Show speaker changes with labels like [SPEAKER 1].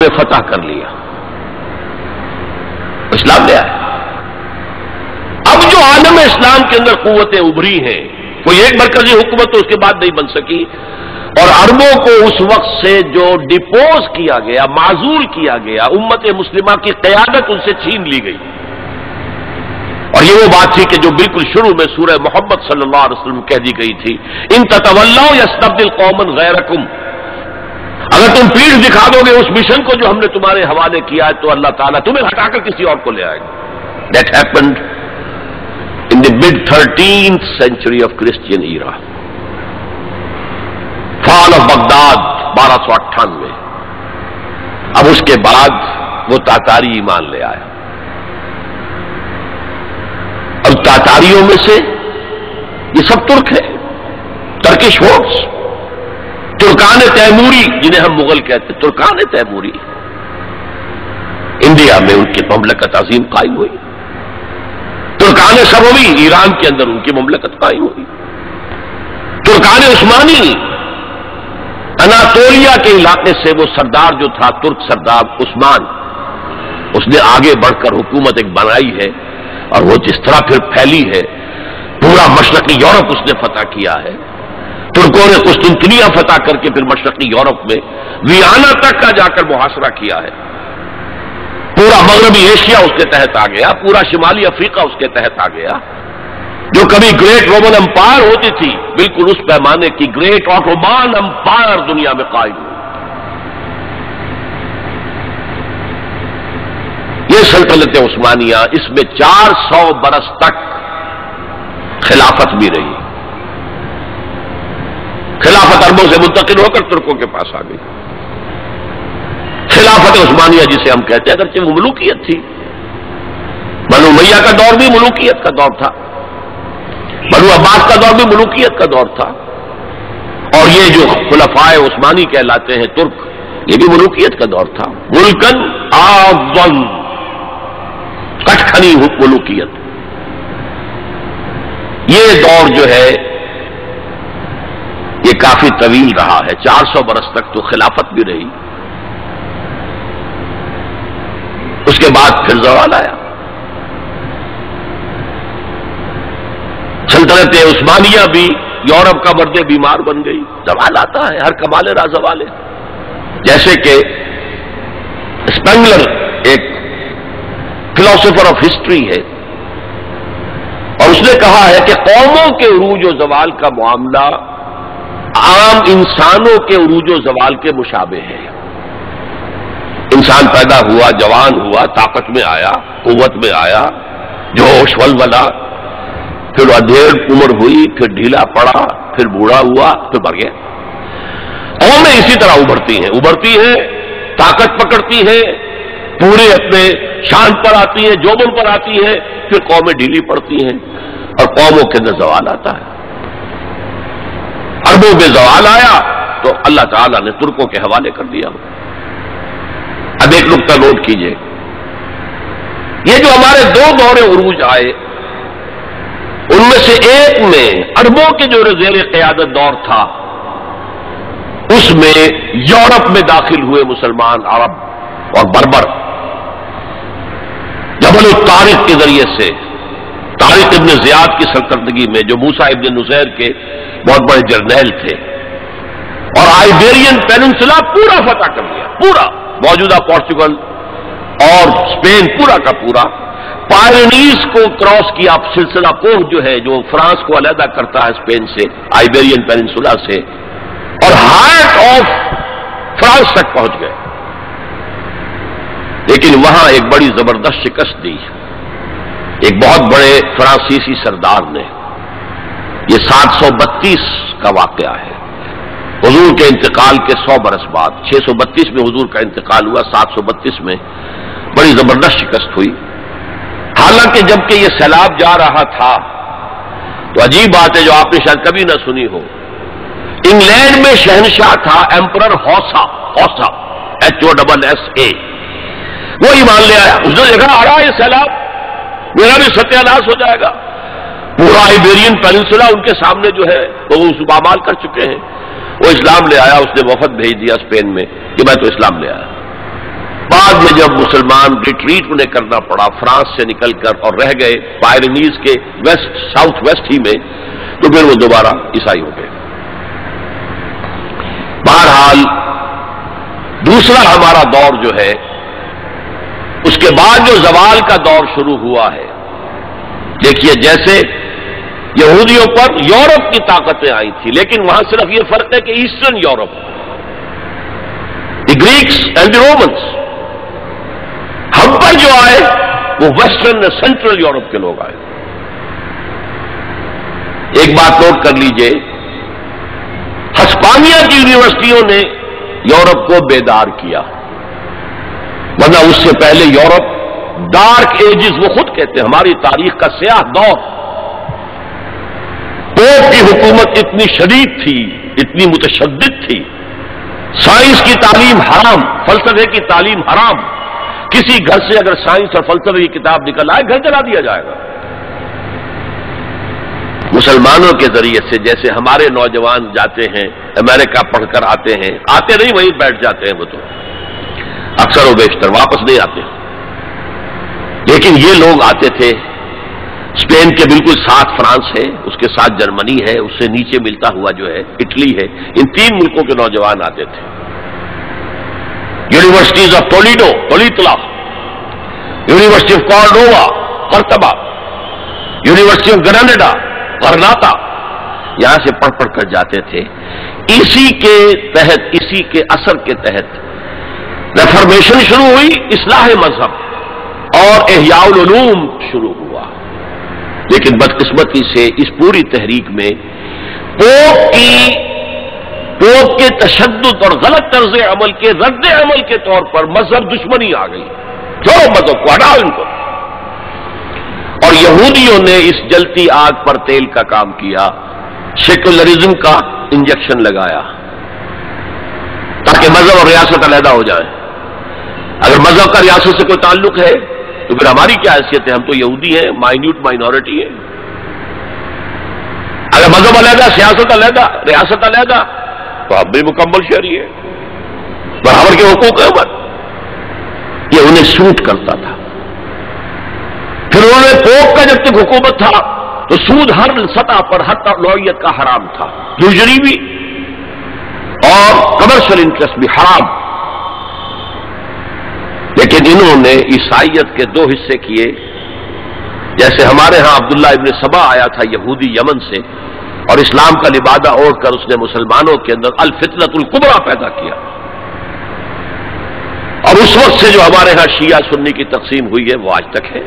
[SPEAKER 1] نے فتح کر لیا، اسلام لے آیا۔ اب جو عالم اسلام کے اندر قوتیں ابھری ہیں، کوئی ایک مرکزی حکومت تو اس کے بعد نہیں بن سکی، اور عربوں کو اس وقت سے جو ڈپوز کیا گیا، معزول کیا گیا، امت مسلمہ کی قیادت ان سے چھین لی گئی۔ اور یہ وہ بات تھی کہ جو بالکل شروع میں سورہ محمد صلی اللہ علیہ وسلم کہہ دی گئی تھی، ان تتولوا یستبدل قوما غیرکم، اگر تم پیٹھ دکھا دو گے اس مشن کو جو ہم نے تمہارے حوالے کیا ہے تو اللہ تعالیٰ تمہیں ہٹا کر کسی اور کو لے آئے گا۔ That happened in the mid-13th century of Christian era. Fall of Baghdad 1298۔ اب اس کے بعد وہ تاتاری ایمان لے آیا۔ اب تاتاریوں میں سے یہ سب ترک ہیں، ترکش ہورڈز، ترکان تیموری جنہیں ہم مغل کہتے ہیں، ترکان تیموری انڈیا میں ان کی مملکت عظیم قائم ہوئی، ترکان صفوی ایران کے اندر ان کی مملکت قائم ہوئی، ترکان عثمانی اناطولیا کے علاقے سے وہ سردار جو تھا ترک سردار عثمان، اس نے آگے بڑھ کر حکومت ایک بنائی ہے، اور وہ جس طرح پھر پھیلی ہے، پورا مشرقی یورپ اس نے فتح کیا ہے۔ ترکوں نے قسطنطنیہ فتح کر کے پھر مشرقی یورپ میں ویانا تک کا جا کر محاصرہ کیا ہے، پورا مغربی ایشیا اس کے تحت آ گیا، پورا شمالی افریقہ اس کے تحت آ گیا۔ جو کبھی گریٹ رومن امپائر ہوتی تھی، بالکل اس پیمانے کی گریٹ آٹومان امپائر دنیا میں قائم ہوئی۔ یہ سلطنت عثمانیہ، اس میں 400 برس تک خلافت بھی رہی، خلافت عربوں سے منتقل ہو کر ترکوں کے پاس آ گئی۔ خلافت عثمانیہ جسے ہم کہتے ہیں، اگرچہ وہ ملوکیت تھی، بنو امیہ کا دور بھی ملوکیت کا دور تھا، بنو عباس کا دور بھی ملوکیت کا دور تھا، اور یہ جو خلفائے عثمانی کہلاتے ہیں ترک، یہ بھی ملوکیت کا دور تھا، ملکن اعظم، کٹکھنی ملوکیت۔ یہ دور جو ہے یہ کافی طویل رہا ہے، 400 برس تک تو خلافت بھی رہی، اس کے بعد پھر زوال آیا۔ سلطنت عثمانیہ بھی یورپ کا مرد بیمار بن گئی، زوال آتا ہے، ہر کمال را زوال ہے۔ جیسے کہ اسپینگلر ایک فلاسفر آف ہسٹری ہے، اور اس نے کہا ہے کہ قوموں کے عروج و زوال کا معاملہ عام انسانوں کے عروج و زوال کے مشابہ ہے۔ انسان پیدا ہوا، جوان ہوا، طاقت میں آیا، قوت میں آیا، جوش ولولہ، پھر ادھیڑ عمر ہوئی، پھر ڈھیلا پڑا، پھر بوڑھا ہوا، پھر مر گیا۔ قومیں اسی طرح ابھرتی ہیں، طاقت پکڑتی ہیں، پورے اپنے شان پر آتی ہیں، جوبن پر آتی ہیں، پھر قومیں ڈھیلی پڑتی ہیں، اور قوموں کے اندر زوال آتا ہے۔ عربوں میں زوال آیا تو اللہ تعالیٰ نے ترکوں کے حوالے کر دیا۔ اب ایک نقطہ نوٹ کیجئے، یہ جو ہمارے دو دور عروج آئے، ان میں سے ایک میں عربوں کے جو زیر قیادت دور تھا، اس میں یورپ میں داخل ہوئے مسلمان عرب اور بربر، جبل الطارق کے ذریعے سے، طارق ابن زیاد کی سلطنتگی میں، جو موسیٰ ابن نصیر کے بہت بڑے جرنیل تھے، اور آئیبیرین پیننسلا پورا فتح کر لیا، پورا موجودہ پورچگل اور اسپین پورا کا پورا، پائرینیز کو کراس کیا، سلسلہ کوہ جو ہے جو فرانس کو علیحدہ کرتا ہے اسپین سے، آئیبیرین پیننسلا سے، اور ہارٹ آف فرانس تک پہنچ گئے۔ لیکن وہاں ایک بڑی زبردست شکست دی ایک بہت بڑے فرانسیسی سردار نے۔ یہ 732 کا واقعہ ہے، حضور کے انتقال کے 100 برس بعد، 632 میں حضور کا انتقال ہوا، 732 میں بڑی زبردست شکست ہوئی۔ حالانکہ جبکہ یہ سیلاب جا رہا تھا تو عجیب بات ہے جو آپ نے شاید کبھی نہ سنی ہو، انگلینڈ میں شہنشاہ تھا ایمپرر ہوسا، HOSSA، وہ ایمان لے آیا، اس نے دیکھا آ رہا ہے سیلاب، میرا بھی ستیہ ناش ہو جائے گا۔ پورا آئیبیرین پیننسلا ان کے سامنے جو ہے وہ پامال کر چکے ہیں، وہ اسلام لے آیا، اس نے وفد بھیج دیا اسپین میں کہ میں تو اسلام لے آیا۔ جب مسلمان ریٹریٹ انہیں کرنا پڑا فرانس سے نکل کر اور رہ گئے پائرینیز کے ویسٹ ساؤتھ ویسٹ ہی میں، تو پھر وہ دوبارہ عیسائی ہو گئے۔ بہرحال دوسرا ہمارا دور جو ہے، اس کے بعد جو زوال کا دور شروع ہوا ہے، دیکھیے جیسے یہودیوں پر یورپ کی طاقتیں آئی تھی، لیکن وہاں صرف یہ فرق ہے کہ Eastern Europe, the Greeks and the Romans, ہم پر جو آئے وہ ویسٹرن سینٹرل یورپ کے لوگ آئے۔ ایک بات نوٹ کر لیجئے، ہسپانیہ کی یونیورسٹیوں نے یورپ کو بیدار کیا، ورنہ اس سے پہلے یورپ ڈارک ایجز، وہ خود کہتے ہیں ہماری تاریخ کا سیاہ دور، پوپ کی حکومت اتنی شدید تھی، اتنی متشدد تھی، سائنس کی تعلیم حرام، فلسفے کی تعلیم حرام، کسی گھر سے اگر سائنس اور فلسفے کی کتاب نکل آئے گھر جلا دیا جائے گا۔ مسلمانوں کے ذریعے سے جیسے ہمارے نوجوان جاتے ہیں امریکہ پڑھ کر آتے ہیں، آتے نہیں وہیں بیٹھ جاتے ہیں، وہ تو اکثر و بیشتر واپس نہیں آتے، لیکن یہ لوگ آتے تھے۔ اسپین کے بالکل ساتھ فرانس ہے، اس کے ساتھ جرمنی ہے، اس سے نیچے ملتا ہوا جو ہے اٹلی ہے، ان تین ملکوں کے نوجوان آتے تھے۔ یونیورسٹیز آف ٹولیڈو، تولیتلا، یونیورسٹی آف کارڈووا، قرطبہ، یونیورسٹی آف گراناڈا، غرناطہ، یہاں سے پڑھ پڑھ کر جاتے تھے۔ اسی کے تحت، اسی کے اثر کے تحت ریفارمیشن شروع ہوئی، اصلاح مذہب اور احیاء العلوم شروع ہوا، لیکن بدقسمتی سے اس پوری تحریک میں پوپ کے تشدد اور غلط طرز عمل کے رد عمل کے طور پر مذہب دشمنی آ گئی، جو مذہب کو ہٹاؤ ان کو، اور یہودیوں نے اس جلتی آگ پر تیل کا کام کیا، سیکولرزم کا انجیکشن لگایا تاکہ مذہب اور ریاست علیحدہ ہو جائے۔ اگر مذہب کا ریاست سے کوئی تعلق ہے تو پھر ہماری کیا حیثیت ہے؟ ہم تو یہودی ہیں، مائنیوٹ مائنورٹی ہے۔ اگر مذہب علیحدہ، سیاست علیحدہ، ریاست علیحدہ، تو ہم بھی مکمل شہری ہیں، برابر کے حقوق ہیں، یہ انہیں سوٹ کرتا تھا۔ پھر انہوں نے پوپ کا جب تک حکومت تھا تو سود ہر سطح پر ہر نوعیت کا حرام تھا، یوزری بھی اور کمرشل انٹرسٹ بھی حرام، لیکن انہوں نے عیسائیت کے دو حصے کیے۔ جیسے ہمارے ہاں عبداللہ ابن سبا آیا تھا یہودی یمن سے، اور اسلام کا لبادہ اوڑھ کر اس نے مسلمانوں کے اندر الفتنۃ الکبریٰ پیدا کیا، اور اس وقت سے جو ہمارے ہاں شیعہ سنی کی تقسیم ہوئی ہے وہ آج تک ہے۔